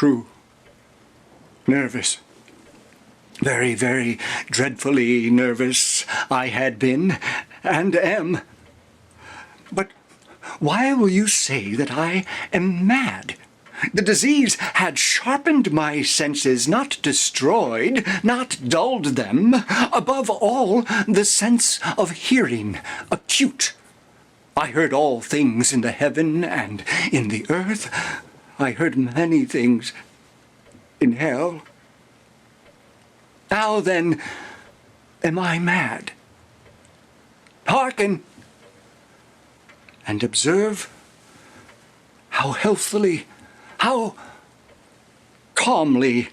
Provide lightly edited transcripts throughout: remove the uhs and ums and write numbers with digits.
true. Nervous. Very, very dreadfully nervous I had been, and am. But why will you say that I am mad? The disease had sharpened my senses, not destroyed, not dulled them. Above all, the sense of hearing, acute. I heard all things in the heaven and in the earth. I heard many things in hell. How, then, am I mad? Hearken, and observe how healthily, how calmly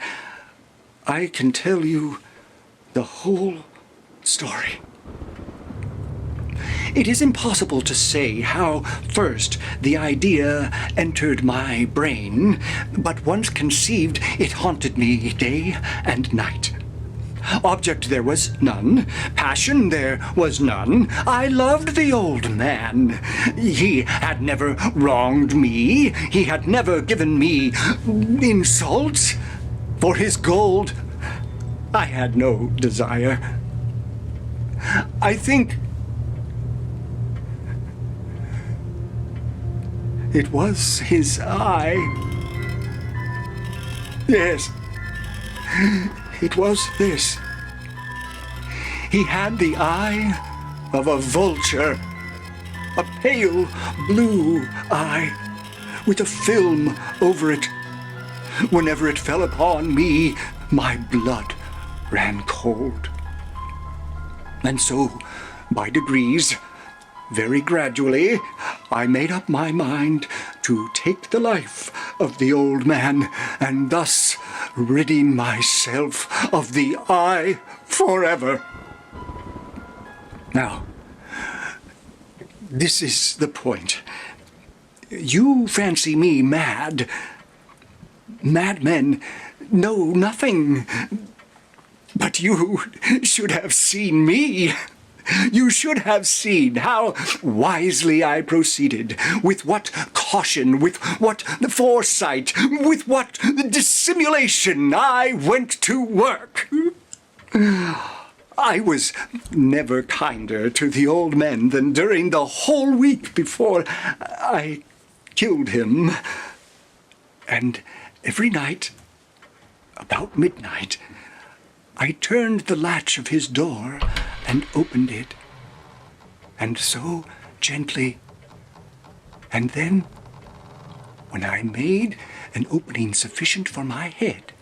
I can tell you the whole story. It is impossible to say how first the idea entered my brain, but once conceived, it haunted me day and night. Object there was none, passion there was none. I loved the old man. He had never wronged me. He had never given me insults. For his gold, I had no desire. I think it was his eye. Yes. It was this. He had the eye of a vulture, a pale blue eye, with a film over it. Whenever it fell upon me, my blood ran cold. And so, by degrees, very gradually, I made up my mind to take the life of the old man, and thus ridding myself of the eye forever. Now, this is the point. You fancy me mad. Madmen know nothing. But you should have seen me. You should have seen how wisely I proceeded, with what caution, with what foresight, with what dissimulation I went to work. I was never kinder to the old man than during the whole week before I killed him. And every night, about midnight, I turned the latch of his door and opened it, and so gently. And then, when I made an opening sufficient for my head,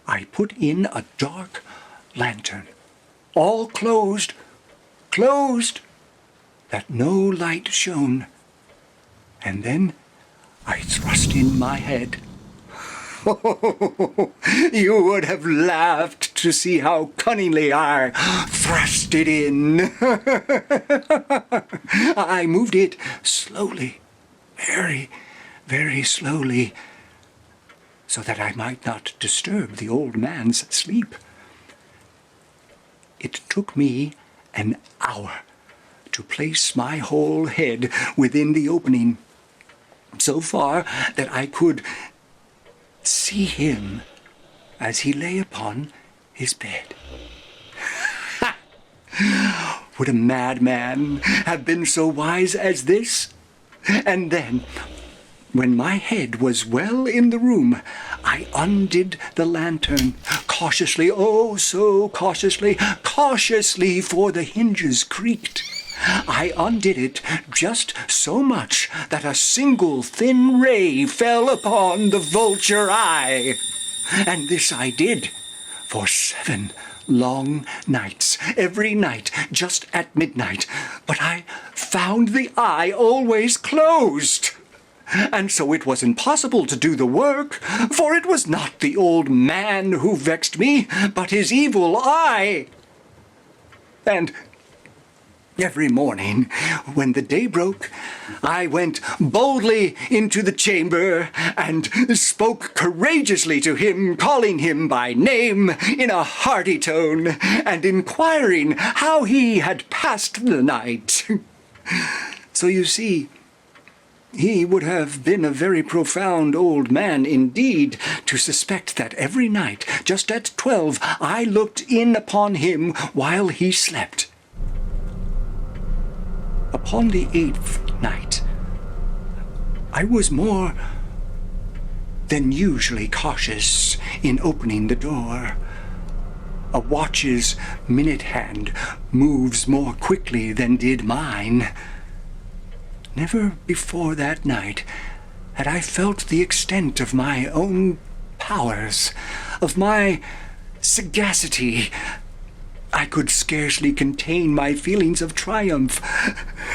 I put in a dark lantern, all closed, that no light shone. And then I thrust in my head. You would have laughed to see how cunningly I thrust it in. I moved it slowly, very, very slowly, so that I might not disturb the old man's sleep. It took me an hour to place my whole head within the opening, so far that I could see him as he lay upon his bed. Would a madman have been so wise as this? And then, when my head was well in the room, I undid the lantern, cautiously, oh so cautiously, for the hinges creaked. I undid it just so much that a single thin ray fell upon the vulture eye. And this I did for 7 long nights, every night just at midnight. But I found the eye always closed. And so it was impossible to do the work, for it was not the old man who vexed me, but his evil eye. And every morning, when the day broke, I went boldly into the chamber and spoke courageously to him, calling him by name in a hearty tone, and inquiring how he had passed the night. So you see, He would have been a very profound old man indeed to suspect that every night, just at 12, I looked in upon him while he slept. Upon the 8th night, I was more than usually cautious in opening the door. A watch's minute hand moves more quickly than did mine. Never before that night had I felt the extent of my own powers, of my sagacity. I could scarcely contain my feelings of triumph.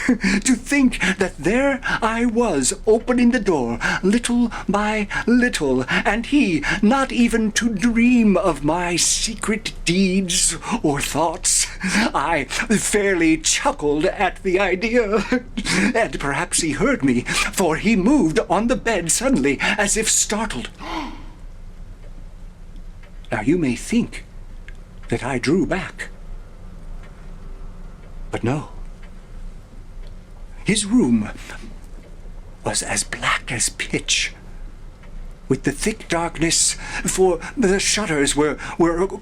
To think that there I was, opening the door, little by little, and he not even to dream of my secret deeds or thoughts. I fairly chuckled at the idea, and perhaps he heard me, for he moved on the bed suddenly, as if startled. Now you may think that I drew back. But no. His room was as black as pitch, with the thick darkness, for the shutters were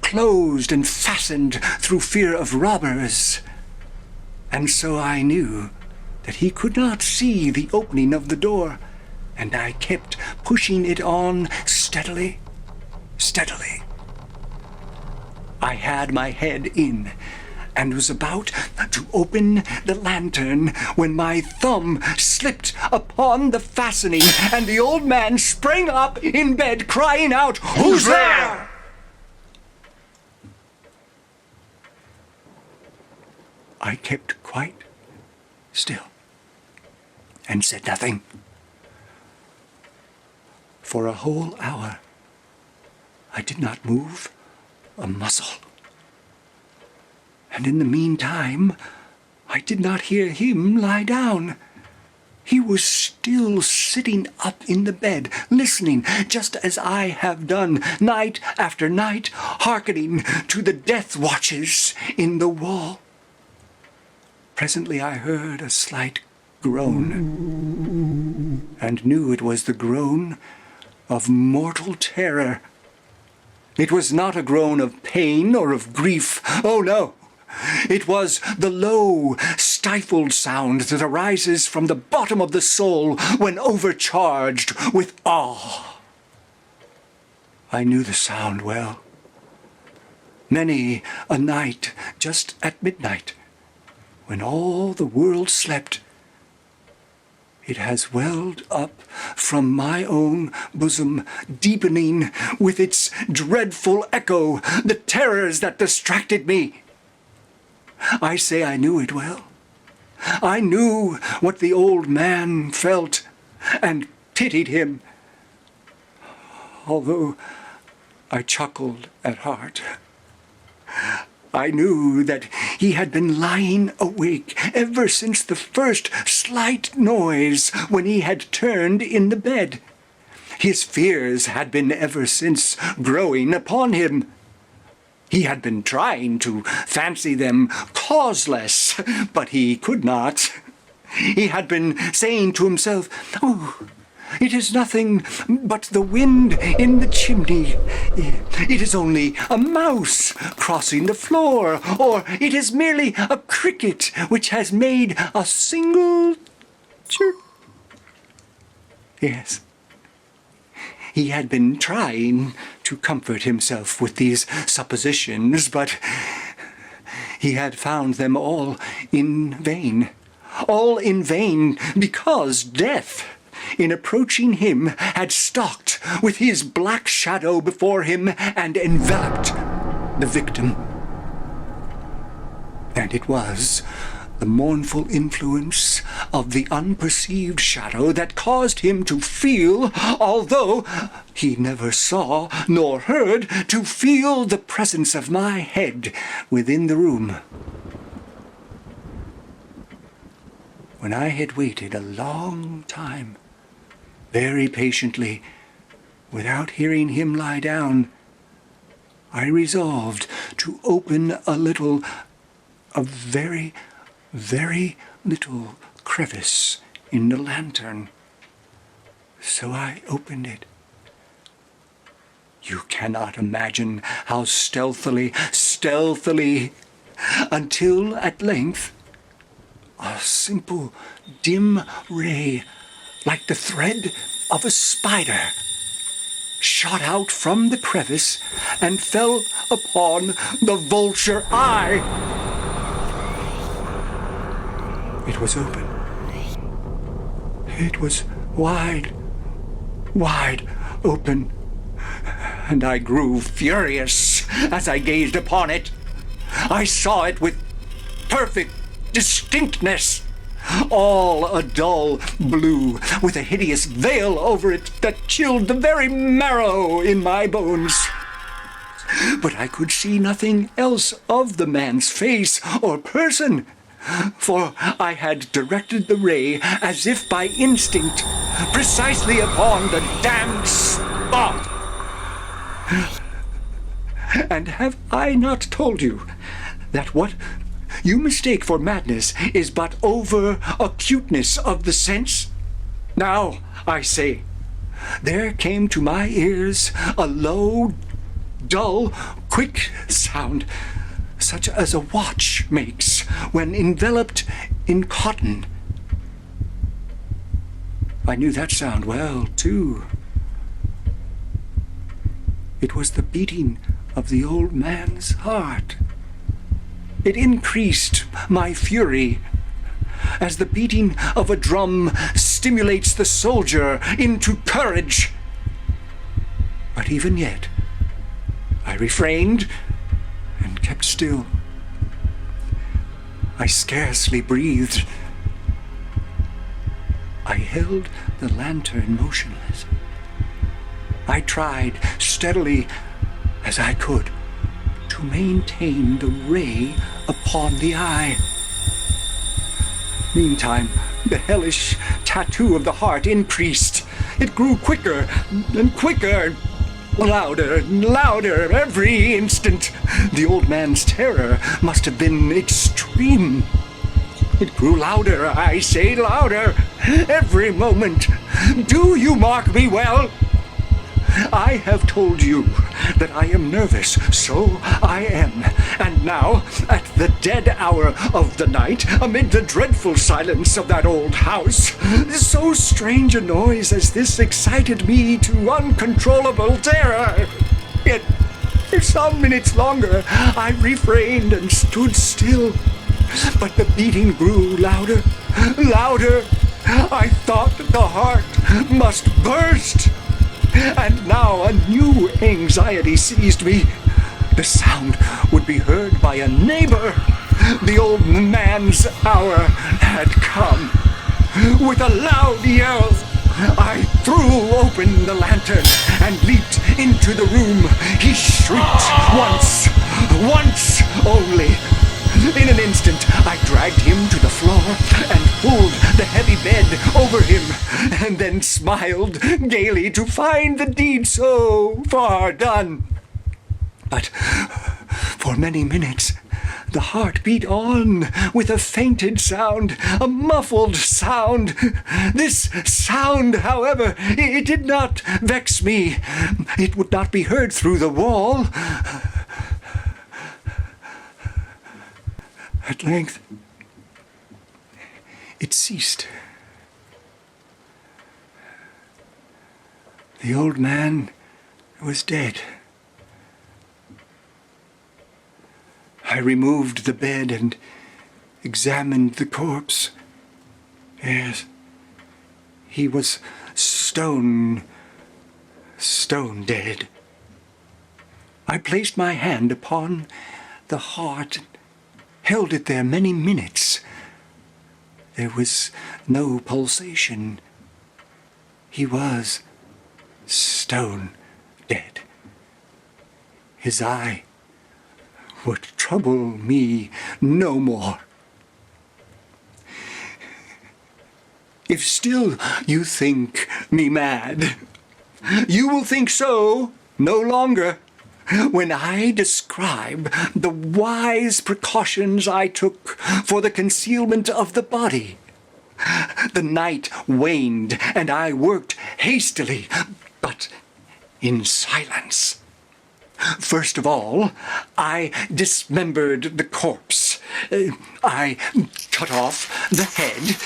closed and fastened through fear of robbers. And so I knew that he could not see the opening of the door, and I kept pushing it on steadily. I had my head in, and was about to open the lantern when my thumb slipped upon the fastening, and the old man sprang up in bed, crying out, "Who's there?" I kept quite still and said nothing. For a whole hour, I did not move a muscle. And in the meantime, I did not hear him lie down. He was still sitting up in the bed, listening, just as I have done, night after night, hearkening to the death watches in the wall. Presently I heard a slight groan, and knew it was the groan of mortal terror. It was not a groan of pain or of grief. Oh, no. It was the low, stifled sound that arises from the bottom of the soul when overcharged with awe. I knew the sound well. Many a night, just at midnight, when all the world slept, it has welled up from my own bosom, deepening with its dreadful echo the terrors that distracted me. I say I knew it well. I knew what the old man felt, and pitied him, although I chuckled at heart. I knew that he had been lying awake ever since the first slight noise when he had turned in the bed. His fears had been ever since growing upon him. He had been trying to fancy them causeless, but he could not. He had been saying to himself, "Oh, it is nothing but the wind in the chimney. It is only a mouse crossing the floor, or it is merely a cricket which has made a single chirp." Yes, he had been trying to comfort himself with these suppositions, but he had found them all in vain. All in vain, because death, in approaching him, had stalked with his black shadow before him and enveloped the victim. And it was the mournful influence of the unperceived shadow that caused him to feel, although he never saw nor heard, to feel the presence of my head within the room. When I had waited a long time, very patiently, without hearing him lie down, I resolved to open a very little crevice in the lantern, So I opened it. You cannot imagine how stealthily, until at length, a simple, dim ray, like the thread of a spider, shot out from the crevice and fell upon the vulture eye. It was open. It was wide open, and I grew furious as I gazed upon it. I saw it with perfect distinctness, all a dull blue, with a hideous veil over it that chilled the very marrow in my bones. But I could see nothing else of the man's face or person, for I had directed the ray as if by instinct, precisely upon the damned spot. And have I not told you that what you mistake for madness is but over-acuteness of the sense? Now, I say, there came to my ears a low, dull, quick sound, such as a watch makes when enveloped in cotton. I knew that sound well, too. It was the beating of the old man's heart. It increased my fury, as the beating of a drum stimulates the soldier into courage. But even yet, I refrained and kept still. I scarcely breathed. I held the lantern motionless. I tried steadily as I could to maintain the ray upon the eye. Meantime, the hellish tattoo of the heart increased. It grew quicker and quicker, louder and louder every instant. The old man's terror must have been extreme. It grew louder, I say, louder, every moment. Do you mark me well? I have told you that I am nervous, so I am. And now, at the dead hour of the night, amid the dreadful silence of that old house, so strange a noise as this excited me to uncontrollable terror. Yet, for some minutes longer, I refrained and stood still. But the beating grew louder, louder. I thought the heart must burst. And now a new anxiety seized me. The sound would be heard by a neighbor. The old man's hour had come. With a loud yell, I threw open the lantern and leaped into the room. He shrieked once only. In an instant, I dragged him to the floor and pulled the heavy bed over him, and then smiled gaily to find the deed so far done. But for many minutes, the heart beat on with a fainted sound, a muffled sound. This sound, however, it did not vex me. It would not be heard through the wall. At length, it ceased. The old man was dead. I removed the bed and examined the corpse. Yes, he was stone dead. I placed my hand upon the heart, held it there many minutes. There was no pulsation. He was stone dead. His eye would trouble me no more. If still you think me mad, you will think so no longer when I describe the wise precautions I took for the concealment of the body. The night waned, and I worked hastily, but in silence. First of all, I dismembered the corpse. I cut off the head,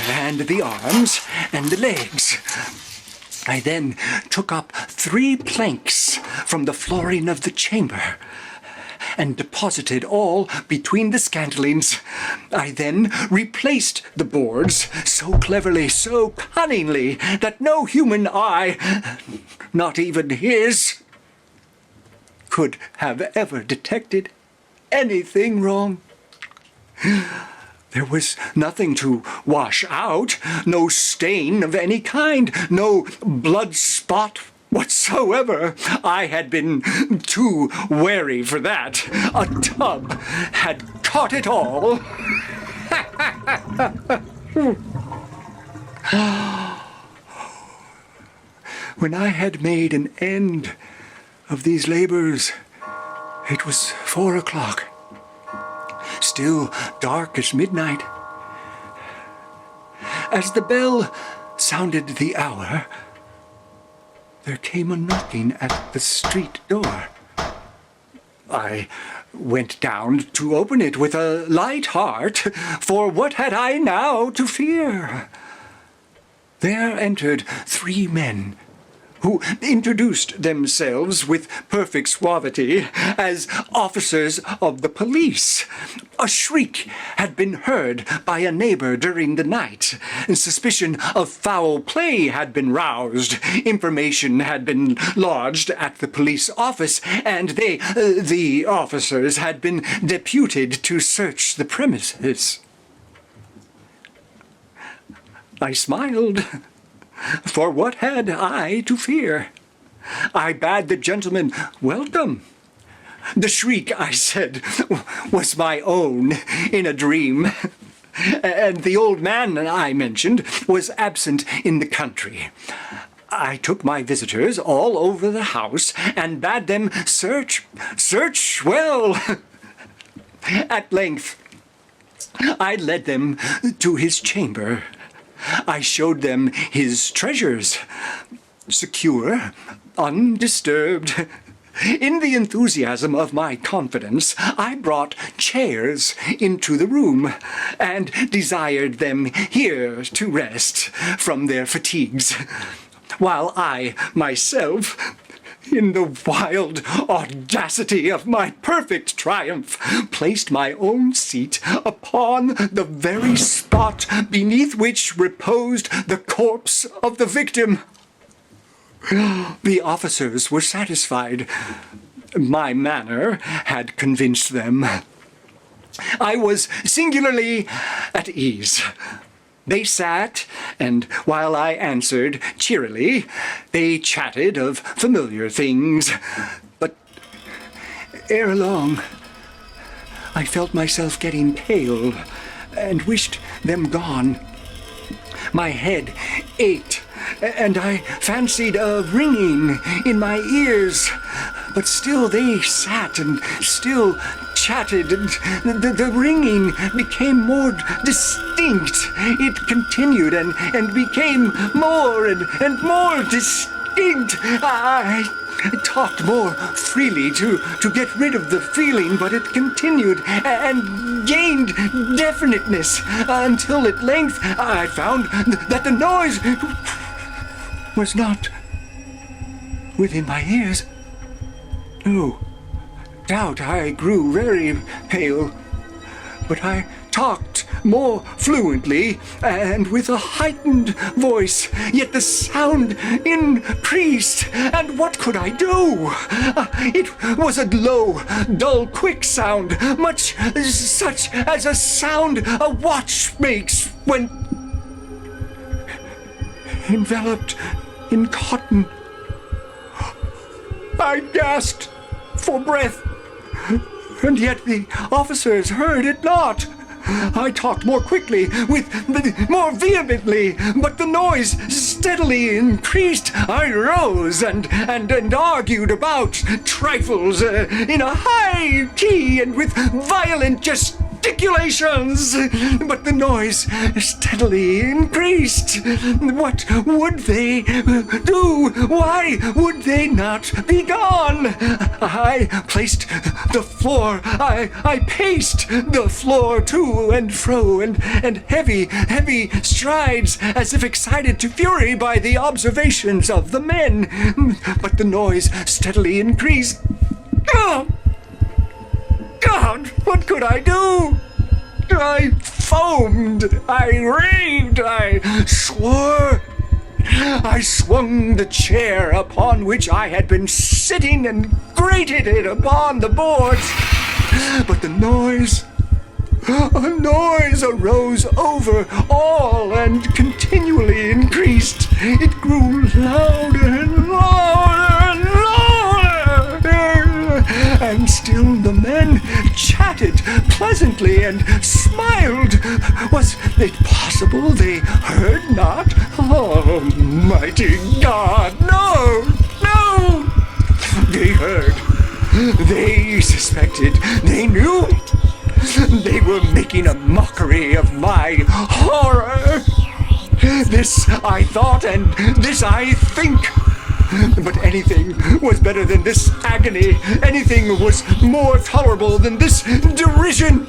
and the arms, and the legs. I then took up 3 planks from the flooring of the chamber, and deposited all between the scantlings. I then replaced the boards so cleverly, so cunningly, that no human eye, not even his, could have ever detected anything wrong. There was nothing to wash out, no stain of any kind, no blood spot whatsoever. I had been too wary for that. A tub had caught it all. When I had made an end of these labors, it was 4 o'clock, still dark as midnight. As the bell sounded the hour, there came a knocking at the street door. I went down to open it with a light heart, for what had I now to fear? There entered 3 men, who introduced themselves with perfect suavity as officers of the police. A shriek had been heard by a neighbor during the night. Suspicion of foul play had been roused. Information had been lodged at the police office, and the officers, had been deputed to search the premises. I smiled. For what had I to fear? I bade the gentleman welcome. The shriek, I said, was my own in a dream, and the old man I mentioned was absent in the country. I took my visitors all over the house and bade them search well. At length, I led them to his chamber. I showed them his treasures, secure, undisturbed. In the enthusiasm of my confidence, I brought chairs into the room and desired them here to rest from their fatigues, while I myself, in the wild audacity of my perfect triumph, placed my own seat upon the very spot beneath which reposed the corpse of the victim. The officers were satisfied. My manner had convinced them. I was singularly at ease. They sat, and while I answered cheerily, they chatted of familiar things. But ere long, I felt myself getting pale and wished them gone. My head ached, and I fancied a ringing in my ears. But still they sat and still chatted, and the ringing became more distinct. It continued and became more and more distinct. I talked more freely to get rid of the feeling, but it continued and gained definiteness until at length I found that the noise was not within my ears. No doubt I grew very pale, but I talked more fluently and with a heightened voice, yet the sound increased, and what could I do? It was a low, dull, quick sound, much such as a sound a watch makes when enveloped in cotton. I gasped for breath, and yet the officers heard it not. I talked more quickly, more vehemently, but the noise steadily increased. I rose and argued about trifles in a high key and with violent gesticulations. gesticulations, but the noise steadily increased. What would they do? Why would they not be gone? I placed the floor, I paced the floor to and fro, and heavy strides, as if excited to fury by the observations of the men. But the noise steadily increased. Oh, God, what could I do? I foamed, I raved, I swore. I swung the chair upon which I had been sitting and grated it upon the boards. But the noise, a noise arose over all and continually increased. It grew louder and louder and louder. And still the men chatted pleasantly and smiled. Was it possible they heard not? Almighty God, no, no! They heard. They suspected. They knew. They were making a mockery of my horror. This I thought, and this I think. But anything was better than this agony. Anything was more tolerable than this derision.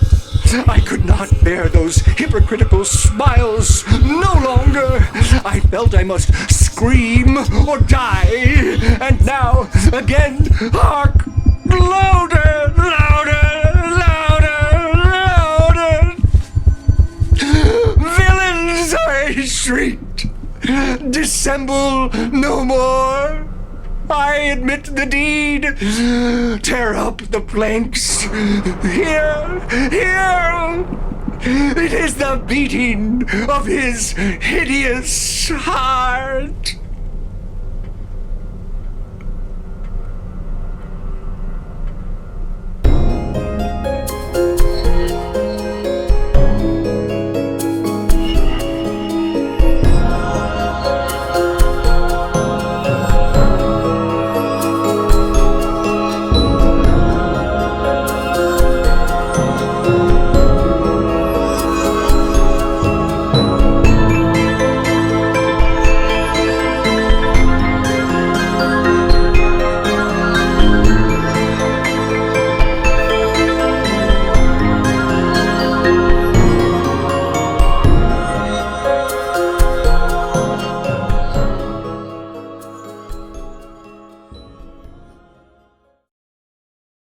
I could not bear those hypocritical smiles no longer. I felt I must scream or die. And now, again, hark! Louder, louder, louder, louder! Villains, I shrieked. Dissemble no more. I admit the deed. Tear up the planks. Here. It is the beating of his hideous heart.